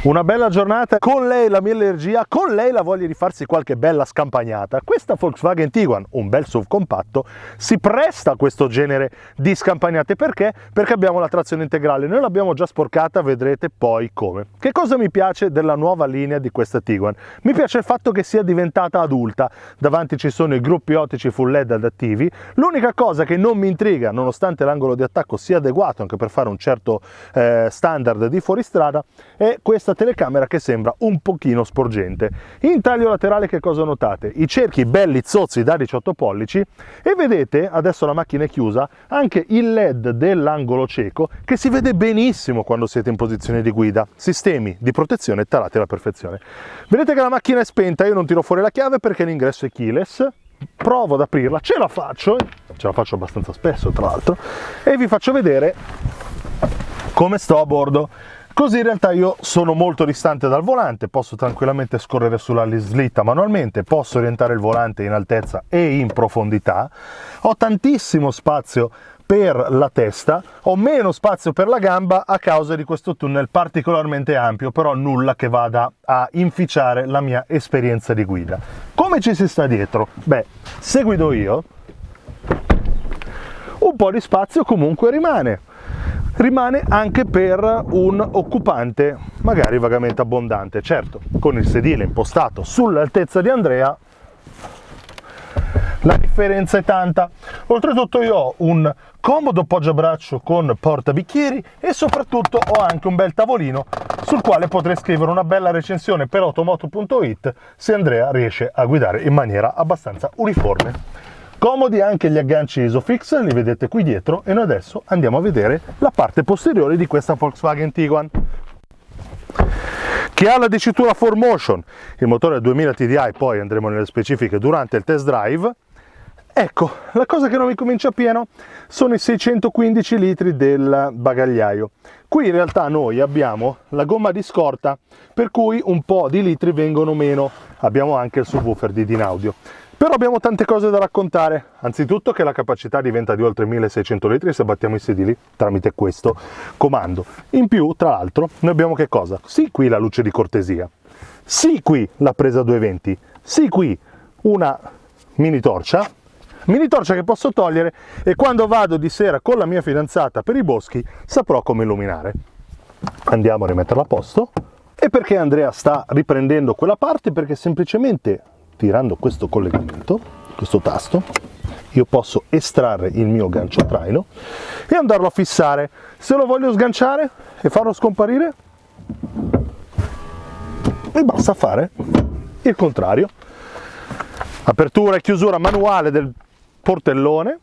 Una bella giornata, con lei la mia allergia, con lei la voglia di farsi qualche bella scampagnata. Questa Volkswagen Tiguan, un bel SUV compatto, si presta a questo genere di scampagnate. Perché? Perché abbiamo la trazione integrale. Noi l'abbiamo già sporcata, vedrete poi come. Che cosa mi piace della nuova linea di questa Tiguan? Mi piace il fatto che sia diventata adulta. Davanti ci sono i gruppi ottici full LED adattivi. L'unica cosa che non mi intriga, nonostante l'angolo di attacco sia adeguato anche per fare un certo standard di fuoristrada, è questa telecamera che sembra un pochino sporgente. In taglio laterale che cosa notate? I cerchi belli zozzi da 18 pollici e vedete, adesso la macchina è chiusa, anche il LED dell'angolo cieco che si vede benissimo quando siete in posizione di guida. Sistemi di protezione tarati alla perfezione. Vedete che la macchina è spenta, io non tiro fuori la chiave perché l'ingresso è keyless. Provo ad aprirla, ce la faccio abbastanza spesso tra l'altro, e vi faccio vedere come sto a bordo. Così in realtà io sono molto distante dal volante, posso tranquillamente scorrere sulla slitta manualmente, posso orientare il volante in altezza e in profondità, ho tantissimo spazio per la testa, ho meno spazio per la gamba a causa di questo tunnel particolarmente ampio, però nulla che vada a inficiare la mia esperienza di guida. Come ci si sta dietro? Beh, se guido io, un po' di spazio comunque rimane anche per un occupante magari vagamente abbondante. Certo, con il sedile impostato sull'altezza di Andrea la differenza è tanta. Oltretutto io ho un comodo poggiabraccio con portabicchieri e soprattutto ho anche un bel tavolino sul quale potrei scrivere una bella recensione per automoto.it se Andrea riesce a guidare in maniera abbastanza uniforme. Comodi anche gli agganci Isofix, li vedete qui dietro, e noi adesso andiamo a vedere la parte posteriore di questa Volkswagen Tiguan, che ha la dicitura 4Motion, il motore 2000 TDI, poi andremo nelle specifiche durante il test drive. Ecco, la cosa che non mi comincia pieno sono i 615 litri del bagagliaio. Qui in realtà noi abbiamo la gomma di scorta, per cui un po' di litri vengono meno. Abbiamo anche il subwoofer di Dynaudio. Però abbiamo tante cose da raccontare. Anzitutto che la capacità diventa di oltre 1600 litri se battiamo i sedili tramite questo comando. In più, tra l'altro, noi abbiamo che cosa? Sì, qui la luce di cortesia. Sì, qui la presa 220. Sì, qui una mini torcia che posso togliere e quando vado di sera con la mia fidanzata per i boschi saprò come illuminare. Andiamo a rimetterla a posto. E perché Andrea sta riprendendo quella parte? Perché semplicemente tirando questo collegamento, questo tasto, io posso estrarre il mio gancio a traino e andarlo a fissare. Se lo voglio sganciare e farlo scomparire, mi basta fare il contrario. Apertura e chiusura manuale del portellone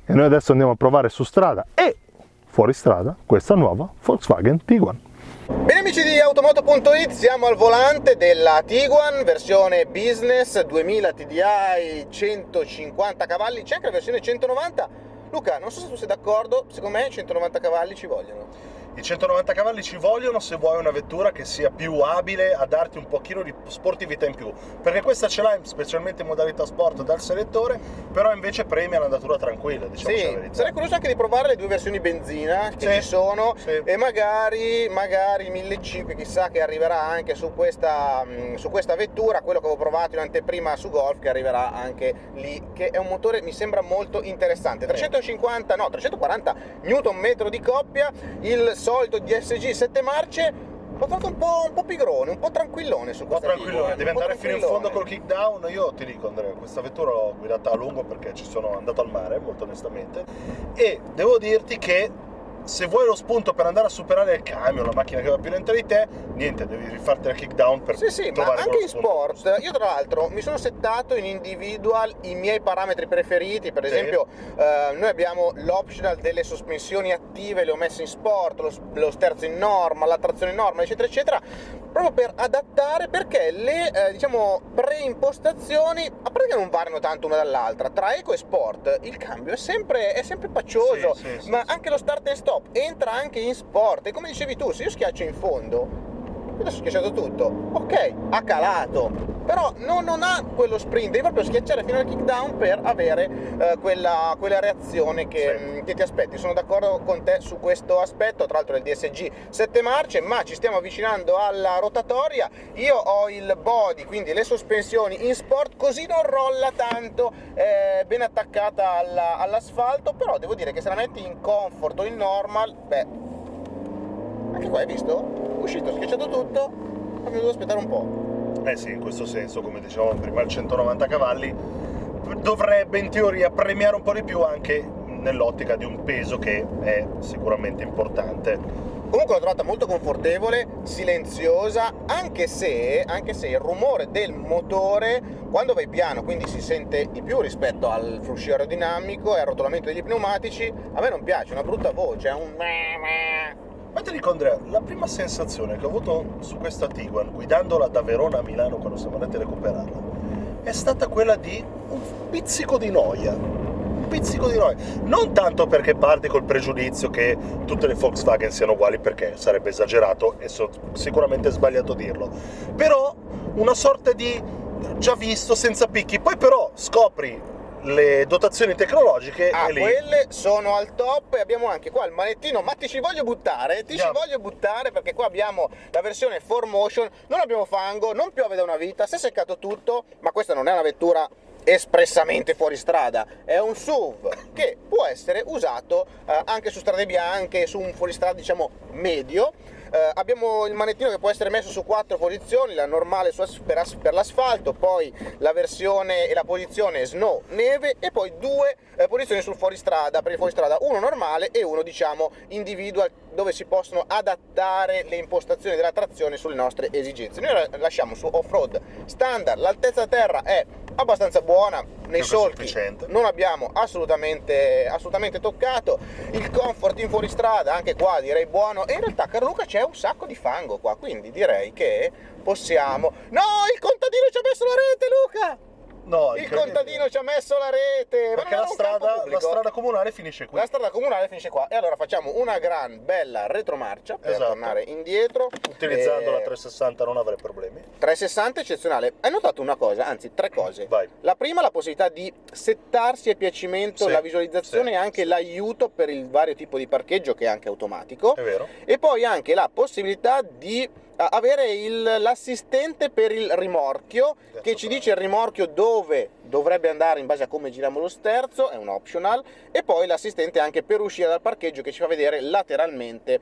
e noi adesso andiamo a provare su strada e fuori strada questa nuova Volkswagen Tiguan. Bene amici di automoto.it, siamo al volante della Tiguan versione business 2000 TDI 150 cavalli, c'è anche la versione 190. Luca, non so se tu sei d'accordo, secondo me 190 cavalli ci vogliono. I 190 cavalli ci vogliono se vuoi una vettura che sia più abile a darti un pochino di sportività in più, perché questa ce l'hai specialmente in modalità sport dal selettore, però invece premia l'andatura tranquilla, diciamo. Sì, sarei curioso anche di provare le due versioni benzina che ci sono, e magari 1500, chissà, che arriverà anche su questa vettura, quello che avevo provato in anteprima su Golf, che arriverà anche lì, che è un motore, mi sembra molto interessante. 340 Nm di coppia, il solito DSG 7 marce. L'ho trovato un po' pigrone, un po' tranquillone su questa tranquillone, deve andare fino in fondo col kickdown. Io ti dico Andrea, questa vettura l'ho guidata a lungo perché ci sono andato al mare, molto onestamente, e devo dirti che se vuoi lo spunto per andare a superare il camion, la macchina che va più lenta di te, niente, devi rifarti la kickdown per sì, ma anche in sport. Io tra l'altro mi sono settato in individual i miei parametri preferiti, per esempio noi abbiamo l'optional delle sospensioni attive, le ho messe in sport, lo sterzo in norma, la trazione in norma, eccetera eccetera, proprio per adattare, perché le diciamo preimpostazioni, a parte che non variano tanto una dall'altra, tra eco e sport il cambio è sempre paccioso, ma anche lo start and stop entra anche in sport, e come dicevi tu, se io schiaccio in fondo adesso ho schiacciato tutto, ok, ha calato, però non ha quello sprint, devi proprio schiacciare fino al kickdown per avere quella reazione che ti aspetti. Sono d'accordo con te su questo aspetto. Tra l'altro il DSG 7 marce, ma ci stiamo avvicinando alla rotatoria. Io ho il body, quindi le sospensioni in sport, così non rolla tanto, ben attaccata all'asfalto, però devo dire che se la metti in comfort o in normal, beh, anche qua hai visto? Uscito, schiacciato tutto, abbiamo dovuto aspettare un po'. Sì, in questo senso, come dicevamo prima, il 190 cavalli dovrebbe in teoria premiare un po' di più anche nell'ottica di un peso che è sicuramente importante. Comunque l'ho trovata molto confortevole, silenziosa, anche se il rumore del motore quando vai piano, quindi si sente di più rispetto al fruscio aerodinamico e al rotolamento degli pneumatici, a me non piace, è una brutta voce, è un... Ma ti dico Andrea, la prima sensazione che ho avuto su questa Tiguan, guidandola da Verona a Milano quando siamo andati a recuperarla, è stata quella di un pizzico di noia. Un pizzico di noia. Non tanto perché parti col pregiudizio che tutte le Volkswagen siano uguali, perché sarebbe esagerato e sicuramente sbagliato dirlo. Però una sorta di già visto senza picchi. Poi però scopri le dotazioni tecnologiche e lì... quelle sono al top. E abbiamo anche qua il manettino, ma ci voglio buttare perché qua abbiamo la versione 4Motion, non abbiamo fango, non piove da una vita, si è seccato tutto, ma questa non è una vettura espressamente fuori strada, è un SUV che può essere usato anche su strade bianche, su un fuoristrada diciamo medio. Abbiamo il manettino che può essere messo su 4 posizioni, la normale per l'asfalto, poi la versione e la posizione snow, neve, e poi 2 posizioni sul fuoristrada, per il fuoristrada uno normale e uno diciamo individual, dove si possono adattare le impostazioni della trazione sulle nostre esigenze. Noi la lasciamo su off-road standard, l'altezza terra è abbastanza buona, nei solchi non abbiamo assolutamente toccato, il comfort in fuoristrada anche qua direi buono, e in realtà Carluca c'è un sacco di fango qua, quindi direi che possiamo... No, il contadino ci ha messo la rete, Luca! No, il contadino ci ha messo la rete, perché la strada comunale finisce qui. La strada comunale finisce qua, e allora facciamo una gran bella retromarcia per tornare indietro. Utilizzando la 360 non avrei problemi. 360 eccezionale. Hai notato una cosa, anzi 3 cose. Vai. La prima, la possibilità di settarsi a piacimento la visualizzazione e anche l'aiuto per il vario tipo di parcheggio, che è anche automatico. È vero. E poi anche la possibilità di avere l'assistente per il rimorchio, che ci dice il rimorchio dove dovrebbe andare in base a come giriamo lo sterzo, è un optional, e poi l'assistente anche per uscire dal parcheggio, che ci fa vedere lateralmente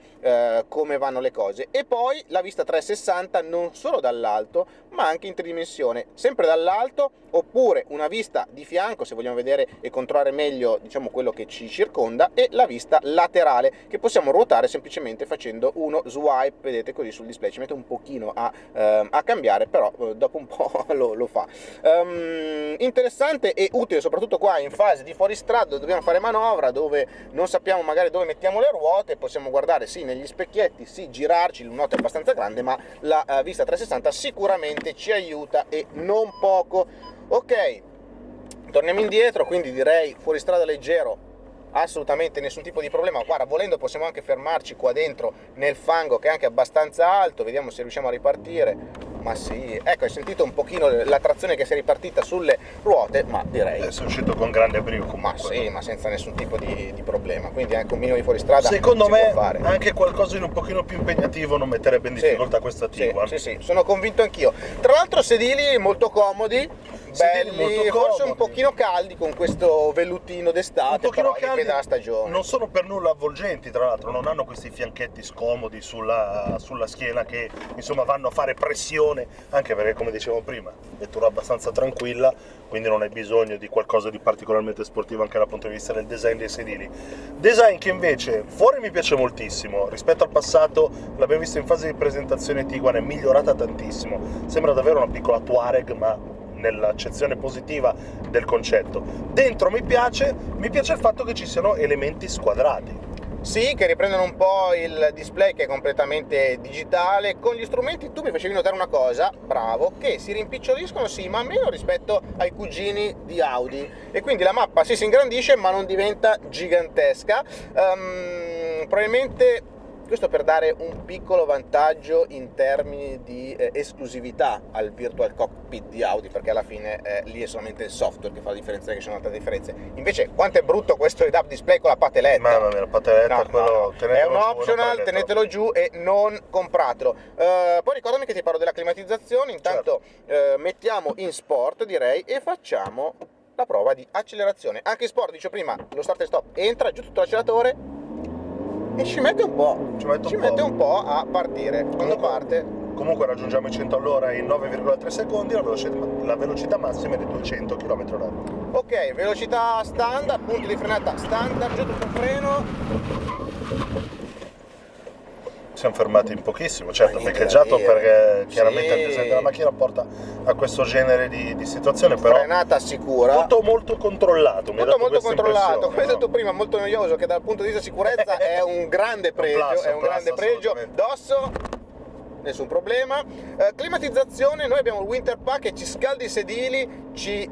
come vanno le cose. E poi la vista 360 non solo dall'alto ma anche in tridimensione, sempre dall'alto, oppure una vista di fianco se vogliamo vedere e controllare meglio diciamo quello che ci circonda, e la vista laterale che possiamo ruotare semplicemente facendo uno swipe, vedete, così sul display. Ci mette un pochino a cambiare, però dopo un po' lo fa. Interessante e utile soprattutto qua in fase di fuoristrada, dove dobbiamo fare manovra, dove non sappiamo magari dove mettiamo le ruote, possiamo guardare sì negli specchietti, sì girarci, il noto è abbastanza grande, ma la vista 360 sicuramente ci aiuta, e non poco. Ok, torniamo indietro, quindi direi fuoristrada leggero, assolutamente nessun tipo di problema. Guarda, volendo possiamo anche fermarci qua dentro nel fango, che è anche abbastanza alto, vediamo se riusciamo a ripartire. Ma sì, ecco, hai sentito un pochino la trazione che si è ripartita sulle ruote, ma direi... Sono uscito con grande brio comunque. Ma sì, ma senza nessun tipo di problema, quindi anche un minimo di fuoristrada secondo me può fare. Anche qualcosa di un pochino più impegnativo non metterebbe in difficoltà questa Tiguan. Sì, sono convinto anch'io. Tra l'altro sedili molto comodi, belli, molto forse comodi, un pochino caldi con questo vellutino d'estate, però dipende dalla stagione. Non sono per nulla avvolgenti, tra l'altro non hanno questi fianchetti scomodi sulla schiena che insomma vanno a fare pressione, anche perché come dicevo prima vettura abbastanza tranquilla, quindi non hai bisogno di qualcosa di particolarmente sportivo anche dal punto di vista del design dei sedili. Design che invece fuori mi piace moltissimo, rispetto al passato l'abbiamo visto in fase di presentazione, Tiguan è migliorata tantissimo, sembra davvero una piccola Touareg, ma nell'accezione positiva del concetto. Dentro mi piace il fatto che ci siano elementi squadrati. Sì, che riprendono un po' il display che è completamente digitale. Con gli strumenti tu mi facevi notare una cosa, bravo, che si rimpiccioliscono sì, ma meno rispetto ai cugini di Audi, e quindi la mappa sì, si ingrandisce ma non diventa gigantesca. Probabilmente questo per dare un piccolo vantaggio in termini di esclusività al Virtual Cockpit di Audi, perché alla fine lì è solamente il software che fa la differenza, che ci sono tante differenze. Invece quanto è brutto questo head-up display con la pateletta. Mamma mia, la pateletta, è un optional, tenetelo giù e non compratelo. Poi ricordami che ti parlo della climatizzazione. Intanto mettiamo in sport, direi, e facciamo la prova di accelerazione. Anche in sport, dicevo prima, lo start e stop entra giù tutto l'acceleratore e ci mette un po' a partire. Quando parte, comunque raggiungiamo i 100 all'ora in 9,3 secondi, la velocità massima è di 200 km/h. ok, velocità standard, punti di frenata standard, giù tutto il freno. Siamo fermati in pochissimo, certo, beccheggiato perché chiaramente il design della macchina porta a questo genere di situazione, però frenata sicura, tutto molto controllato, tutto molto controllato, come hai detto prima, molto noioso, che dal punto di vista sicurezza è un grande pregio, dosso nessun problema. Climatizzazione, noi abbiamo il winter pack che ci scalda i sedili, ci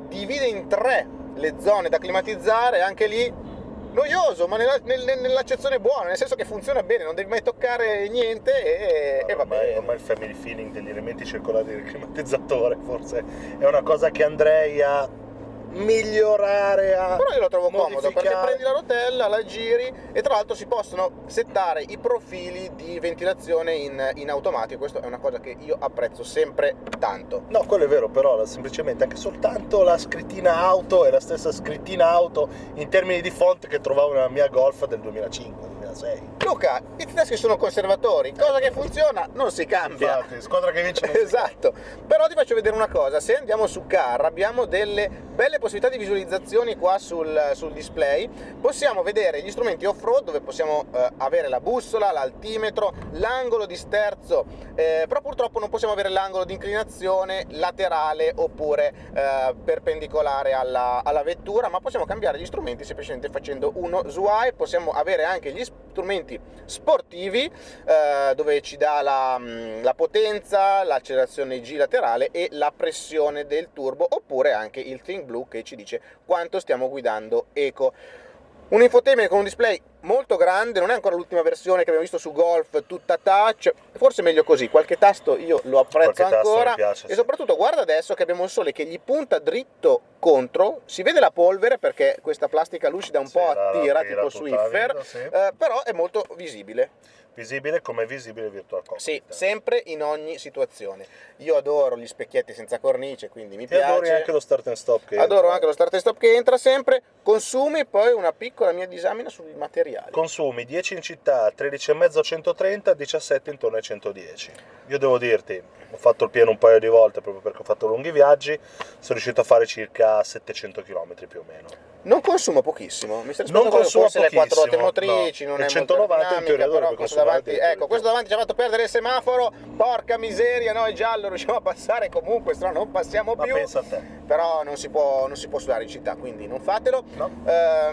divide in 3 le zone da climatizzare, anche lì noioso, ma nell'accezione buona, nel senso che funziona bene, non devi mai toccare niente e va bene. Ormai il family feeling degli elementi circolari del climatizzatore forse è una cosa che andrei a migliorare, però io lo trovo modificare. Comodo, perché prendi la rotella, la giri e tra l'altro si possono settare i profili di ventilazione in automatico. Questo è una cosa che io apprezzo sempre tanto. No, quello è vero, però semplicemente anche soltanto la scrittina auto è la stessa scrittina auto in termini di font che trovavo nella mia Golf del 2005-2006. Luca, i tedeschi sono conservatori, cosa che funziona non si cambia. Infatti, squadra che vince non si esatto. Però ti faccio vedere una cosa: se andiamo su Car abbiamo delle belle possibilità di visualizzazioni qua sul display. Possiamo vedere gli strumenti off-road, dove possiamo avere la bussola, l'altimetro, l'angolo di sterzo, però purtroppo non possiamo avere l'angolo di inclinazione laterale oppure perpendicolare alla vettura, ma possiamo cambiare gli strumenti semplicemente facendo uno swipe. Possiamo avere anche gli strumenti sportivi, dove ci dà la potenza, l'accelerazione G laterale e la pressione del turbo, oppure anche il Think Blue che ci dice quanto stiamo guidando eco. Un infotainment con un display molto grande, non è ancora l'ultima versione che abbiamo visto su Golf, tutta touch, forse meglio così, qualche tasto io lo apprezzo ancora, piace, e soprattutto guarda adesso che abbiamo il sole che gli punta dritto contro, si vede la polvere perché questa plastica lucida un po' attira, tipo Swiffer, però è molto visibile. Visibile come visibile Virtual Cockpit. Sì, sempre in ogni situazione. Io adoro gli specchietti senza cornice, quindi mi piace. Adoro anche lo start and stop che adoro anche lo start and stop che entra sempre. Consumi, poi una piccola mia disamina sui materiali. Consumi 10 in città, 13,5 a 130, 17 intorno ai 110. Io devo dirti, ho fatto il pieno un paio di volte proprio perché ho fatto lunghi viaggi, sono riuscito a fare circa 700 km più o meno. Non consuma pochissimo, mi stai non consuma forse le 4 ruote motrici, no. non è 190 in teoria dovrebbe consumare davanti, ecco, questo davanti ci ha fatto perdere il semaforo, porca miseria, noi giallo riusciamo a passare comunque, se no non passiamo più. Ma pensa a te. Però non si può sudare in città, quindi non fatelo. No.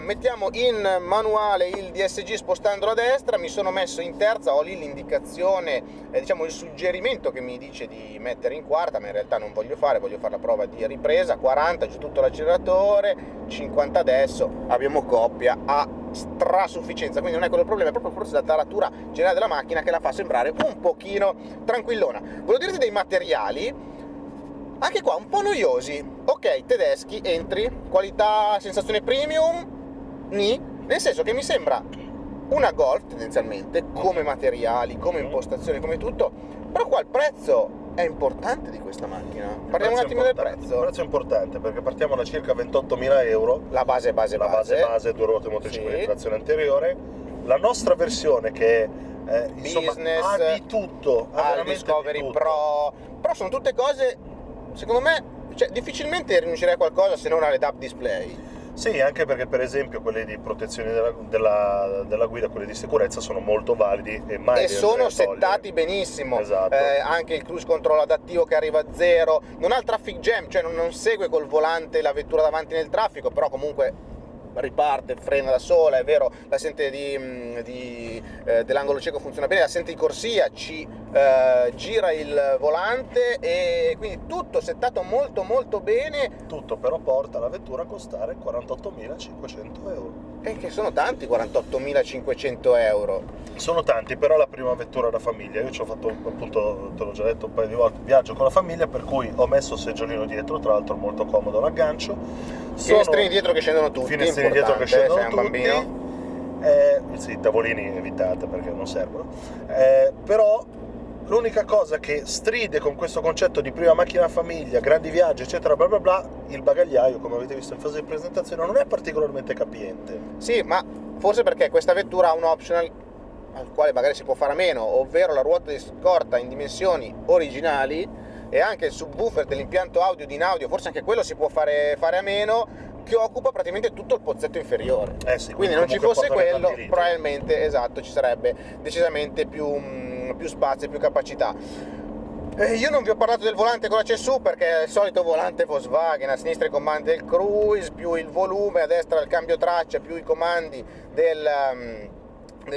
Mettiamo in manuale il DSG spostandolo a destra, mi sono messo in terza, ho lì l'indicazione, diciamo il suggerimento che mi dice di mettere in quarta, ma in realtà non voglio fare la prova di ripresa. 40 giù tutto l'acceleratore, 50 adesso, abbiamo coppia a strasufficienza, quindi non è quello il problema, è proprio forse la taratura generale della macchina che la fa sembrare un pochino tranquillona. Volevo dirti dei materiali, anche qua un po' noiosi. Ok, tedeschi, entry, qualità, sensazione premium, nel senso che mi sembra una Golf tendenzialmente, come materiali, come impostazione, come tutto, però qua il prezzo è importante di questa macchina. Parliamo un attimo del prezzo. Il prezzo è importante perché partiamo da circa 28.000 euro. La base, 2 ruote motrici con trazione anteriore. La nostra versione che insomma, business, ha di tutto, ha il Discovery di tutto. Pro, però sono tutte cose, secondo me, difficilmente rinuncerei a qualcosa se non alle DAP display. Sì, anche perché per esempio quelli di protezione della guida, quelli di sicurezza sono molto validi e sono settati benissimo. Esatto. Anche il cruise control adattivo che arriva a 0, non ha il traffic jam, cioè non segue col volante la vettura davanti nel traffico, però comunque riparte, frena da sola, è vero, l'assente dell'angolo cieco funziona bene, l'assente di corsia ci gira il volante, e quindi tutto settato molto molto bene. Tutto però porta la vettura a costare 48.500 euro. che sono tanti 48.500 euro. Sono tanti, però è la prima vettura da famiglia. Io ci ho fatto, appunto, te l'ho già detto un paio di volte, viaggio con la famiglia, per cui ho messo il seggiolino dietro, tra l'altro molto comodo l'aggancio. Finestrini dietro che scendono tutti, finestrini dietro che scendono sei un tutti. Bambino. Sì, i tavolini evitate perché non servono. Però l'unica cosa che stride con questo concetto di prima macchina famiglia, grandi viaggi, eccetera, bla bla bla, il bagagliaio, come avete visto in fase di presentazione, non è particolarmente capiente. Sì, ma forse perché questa vettura ha un optional al quale magari si può fare a meno, ovvero la ruota di scorta in dimensioni originali e anche il subwoofer dell'impianto audio di Naudio, forse anche quello si può fare a meno, che occupa praticamente tutto il pozzetto inferiore. Sì, quindi non ci fosse quello, litri. probabilmente, esatto, ci sarebbe decisamente più spazio e più capacità. Io non vi ho parlato del volante con la CSU perché è il solito volante Volkswagen, a sinistra i comandi del cruise, più il volume, a destra il cambio traccia, più i comandi del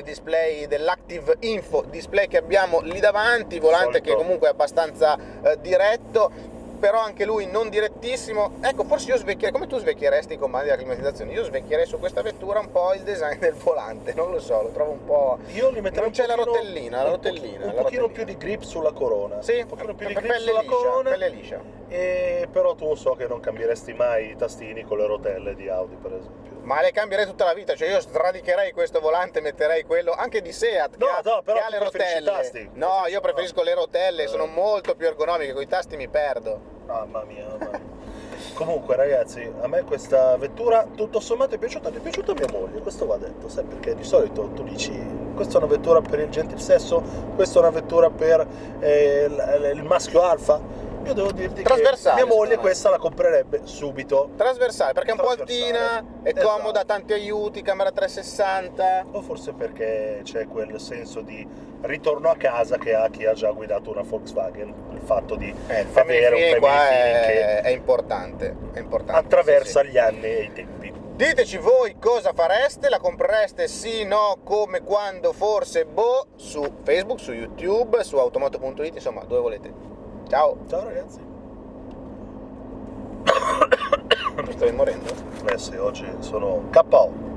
display, dell'active info display che abbiamo lì davanti, volante che comunque è abbastanza diretto, però anche lui non direttissimo. Ecco, forse io svecchierei, come tu svecchieresti i comandi della climatizzazione, io svecchierei su questa vettura un po' il design del volante, non lo so, lo trovo un po'... Io li metterei non c'è la rotellina, un pochino più di grip sulla corona. Sì, un pochino più di grip pelle sulla liscia, corona. pelle liscia. Però tu so che non cambieresti mai i tastini con le rotelle di Audi, per esempio. Ma le cambierei tutta la vita, cioè io sradicherei questo volante, metterei quello anche di Seat che ha le rotelle. Tasti. No, io preferisco le rotelle, sono molto più ergonomiche, con i tasti mi perdo. Mamma mia. Comunque ragazzi, a me questa vettura tutto sommato è piaciuta a mia moglie, questo va detto, sai, perché di solito tu dici questa è una vettura per il gentil sesso, questa è una vettura per il maschio alfa. Io devo dirti che mia moglie questa la comprerebbe subito. Trasversale, perché è un po' altina, è comoda, tanti aiuti, camera 360. O forse perché c'è quel senso di ritorno a casa che ha chi ha già guidato una Volkswagen, il fatto di avere un family feeling che è importante, attraversa sì. Gli anni e i tempi. Diteci voi cosa fareste, la comprereste sì, no, come, quando, forse, boh, su Facebook, su YouTube, su automoto.it, insomma, dove volete. Ciao! Ciao ragazzi! Stavi morendo? Sì, oggi sono KO.